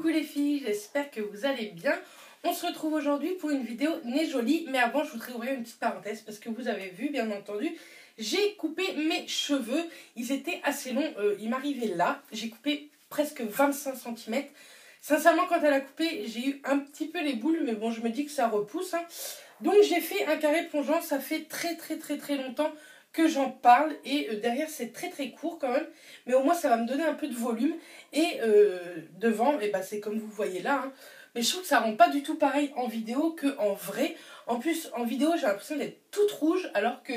Coucou les filles, j'espère que vous allez bien. On se retrouve aujourd'hui pour une vidéo nez jolie, mais avant je voudrais ouvrir une petite parenthèse parce que vous avez vu bien entendu, j'ai coupé mes cheveux, ils étaient assez longs, ils m'arrivaient là, j'ai coupé presque 25 cm. Sincèrement quand elle a coupé, j'ai eu un petit peu les boules, mais bon je me dis que ça repousse. Donc j'ai fait un carré plongeant, ça fait très longtemps que j'en parle et derrière c'est très court quand même, mais au moins ça va me donner un peu de volume et devant et c'est comme vous voyez là, mais je trouve que ça rend pas du tout pareil en vidéo que en vrai. En plus en vidéo j'ai l'impression d'être toute rouge alors que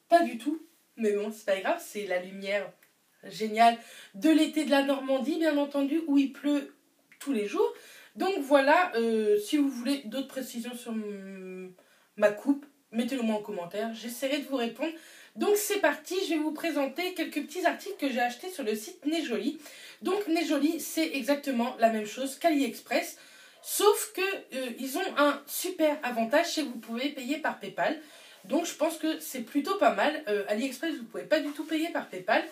pas du tout, mais bon c'est pas grave, c'est la lumière géniale de l'été de la Normandie bien entendu où il pleut tous les jours. Donc voilà, si vous voulez d'autres précisions sur ma coupe, mettez-le moi en commentaire, j'essaierai de vous répondre. Donc c'est parti, je vais vous présenter quelques petits articles que j'ai achetés sur le site Nez Jolie. Donc Nez Jolie, c'est exactement la même chose qu'AliExpress, sauf que ils ont un super avantage, c'est que vous pouvez payer par PayPal. Donc je pense que c'est plutôt pas mal. AliExpress, vous ne pouvez pas du tout payer par PayPal.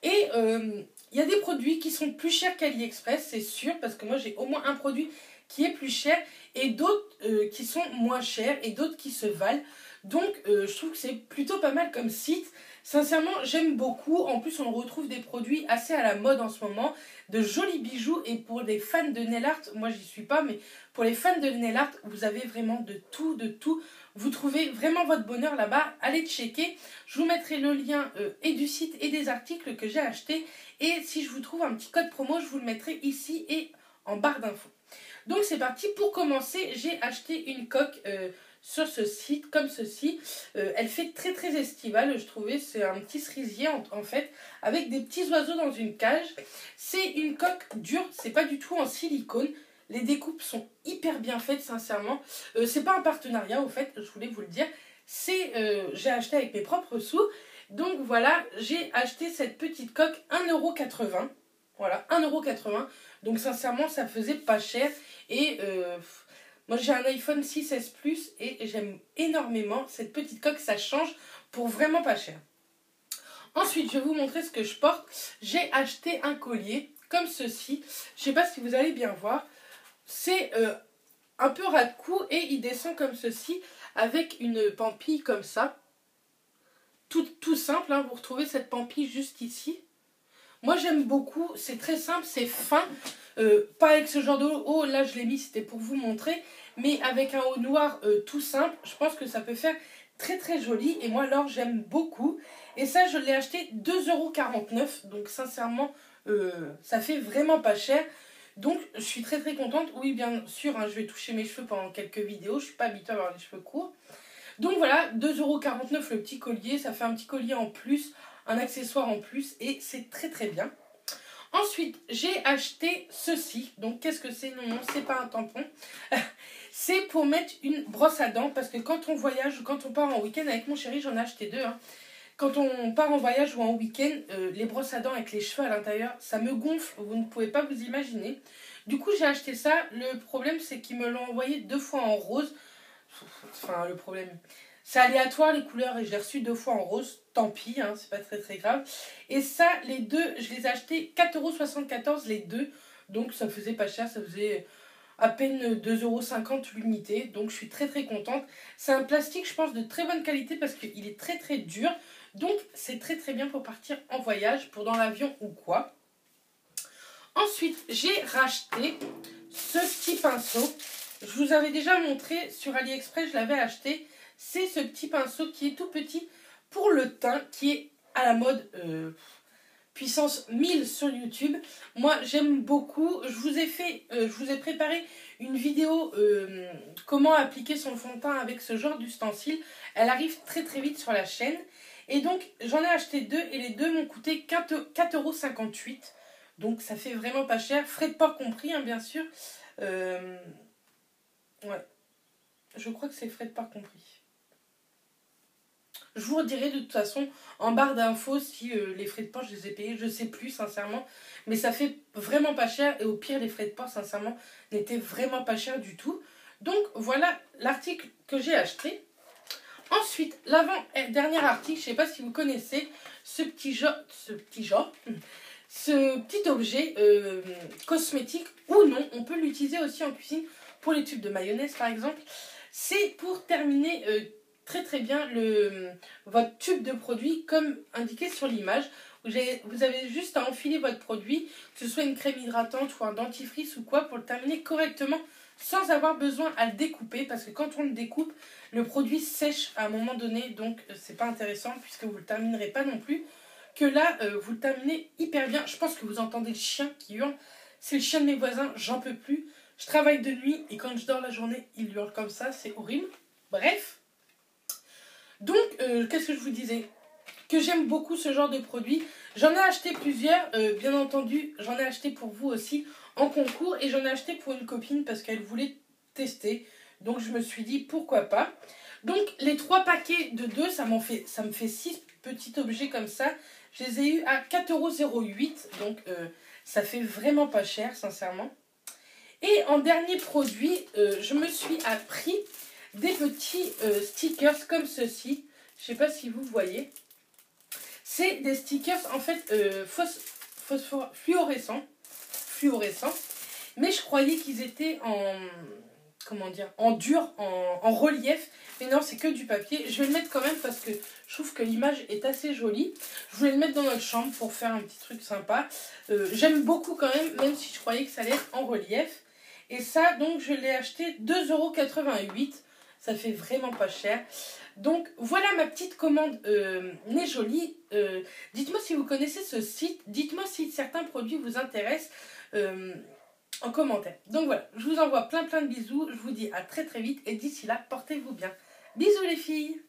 Et il y a des produits qui sont plus chers qu'AliExpress, c'est sûr, parce que moi j'ai au moins un produit qui est plus cher et d'autres qui sont moins chers et d'autres qui se valent. Donc je trouve que c'est plutôt pas mal comme site. Sincèrement j'aime beaucoup. En plus on retrouve des produits assez à la mode en ce moment, de jolis bijoux. Et pour les fans de nail art, moi j'y suis pas, mais pour les fans de nail art, vous avez vraiment de tout, de tout. Vous trouvez vraiment votre bonheur là-bas, allez checker. Je vous mettrai le lien et du site et des articles que j'ai achetés. Et si je vous trouve un petit code promo, je vous le mettrai ici et en barre d'infos. Donc c'est parti, pour commencer, j'ai acheté une coque sur ce site, comme ceci. Elle fait très estivale, je trouvais. C'est un petit cerisier en fait, avec des petits oiseaux dans une cage. C'est une coque dure, c'est pas du tout en silicone. Les découpes sont hyper bien faites, sincèrement. C'est pas un partenariat, au fait, je voulais vous le dire. J'ai acheté avec mes propres sous. Donc voilà, j'ai acheté cette petite coque 1,80 €. Voilà, 1,80 €. Donc sincèrement, ça faisait pas cher. Et moi j'ai un iPhone 6S Plus et j'aime énormément cette petite coque. Ça change pour vraiment pas cher. Ensuite, je vais vous montrer ce que je porte. J'ai acheté un collier comme ceci. Je sais pas si vous allez bien voir. C'est un peu ras de cou et il descend comme ceci avec une pampille comme ça. Tout simple, vous retrouvez cette pampille juste ici. Moi j'aime beaucoup, c'est très simple, c'est fin. Pas avec ce genre de haut, là je l'ai mis, c'était pour vous montrer. Mais avec un haut noir tout simple, je pense que ça peut faire très joli. Et moi l'or j'aime beaucoup. Et ça je l'ai acheté 2,49 €. Donc sincèrement, ça fait vraiment pas cher. Donc je suis très contente. Oui bien sûr, je vais toucher mes cheveux pendant quelques vidéos. Je suis pas habituée à avoir les cheveux courts. Donc voilà, 2,49 € le petit collier. Ça fait un petit collier en plus, un accessoire en plus. Et c'est très bien. Ensuite, j'ai acheté ceci. Donc qu'est-ce que c'est? Non, c'est pas un tampon. C'est pour mettre une brosse à dents. Parce que quand on voyage ou quand on part en week-end avec mon chéri, j'en ai acheté deux. Quand on part en voyage ou en week-end, les brosses à dents avec les cheveux à l'intérieur, ça me gonfle, vous ne pouvez pas vous imaginer. Du coup, j'ai acheté ça. Le problème, c'est qu'ils me l'ont envoyé 2 fois en rose. Enfin, le problème, c'est aléatoire les couleurs et je l'ai reçu 2 fois en rose. Tant pis, c'est pas très grave. Et ça, les deux, je les ai achetés 4,74 € les deux. Donc ça faisait pas cher, ça faisait à peine 2,50 € l'unité. Donc je suis très contente. C'est un plastique, je pense, de très bonne qualité parce qu'il est très dur. Donc c'est très bien pour partir en voyage, pour dans l'avion ou quoi. Ensuite, j'ai racheté ce petit pinceau. Je vous avais déjà montré sur AliExpress, je l'avais acheté. C'est ce petit pinceau qui est tout petit pour le teint, qui est à la mode puissance 1000 sur YouTube. Moi, j'aime beaucoup. Je vous ai préparé une vidéo comment appliquer son fond de teint avec ce genre d'ustensile. Elle arrive très vite sur la chaîne. Et donc, j'en ai acheté deux et les deux m'ont coûté 4,58 €. Donc, ça fait vraiment pas cher. Frais de port compris, bien sûr. Ouais. Je crois que c'est frais de port compris. Je vous redirai de toute façon en barre d'infos si les frais de port je les ai payés. Je sais plus sincèrement. Mais ça fait vraiment pas cher. Et au pire, les frais de port sincèrement n'étaient vraiment pas chers du tout. Donc voilà l'article que j'ai acheté. Ensuite, l'avant-dernier article, je ne sais pas si vous connaissez ce petit genre. ce petit objet cosmétique ou non, on peut l'utiliser aussi en cuisine pour les tubes de mayonnaise par exemple. C'est pour terminer très très bien votre tube de produit comme indiqué sur l'image. Vous avez juste à enfiler votre produit, que ce soit une crème hydratante ou un dentifrice ou quoi, pour le terminer correctement sans avoir besoin à le découper, parce que quand on le découpe, le produit sèche à un moment donné, donc c'est pas intéressant puisque vous le terminerez pas non plus. Que là, vous le terminez hyper bien. Je pense que vous entendez le chien qui hurle. C'est le chien de mes voisins, j'en peux plus. Je travaille de nuit et quand je dors la journée, il hurle comme ça, c'est horrible. Bref. Donc, qu'est-ce que je vous disais? Que j'aime beaucoup ce genre de produit. J'en ai acheté plusieurs, bien entendu, j'en ai acheté pour vous aussi en concours et j'en ai acheté pour une copine parce qu'elle voulait tester. Donc je me suis dit pourquoi pas. Donc les 3 paquets de 2, ça me fait 6 petits objets comme ça. Je les ai eus à 4,08 €, donc ça fait vraiment pas cher sincèrement. Et en dernier produit, je me suis appris des petits stickers comme ceci. Je sais pas si vous voyez. C'est des stickers en fait fluorescents. Mais je croyais qu'ils étaient comment dire, en dur, en relief. Mais non, c'est que du papier. Je vais le mettre quand même parce que je trouve que l'image est assez jolie. Je voulais le mettre dans notre chambre pour faire un petit truc sympa. J'aime beaucoup quand même si je croyais que ça allait être en relief. Et ça, donc, je l'ai acheté 2,88 €. Ça fait vraiment pas cher. Donc, voilà ma petite commande Nez Jolie. Dites-moi si vous connaissez ce site. Dites-moi si certains produits vous intéressent en commentaire. Donc voilà, je vous envoie plein de bisous. Je vous dis à très très vite. Et d'ici là, portez-vous bien. Bisous les filles!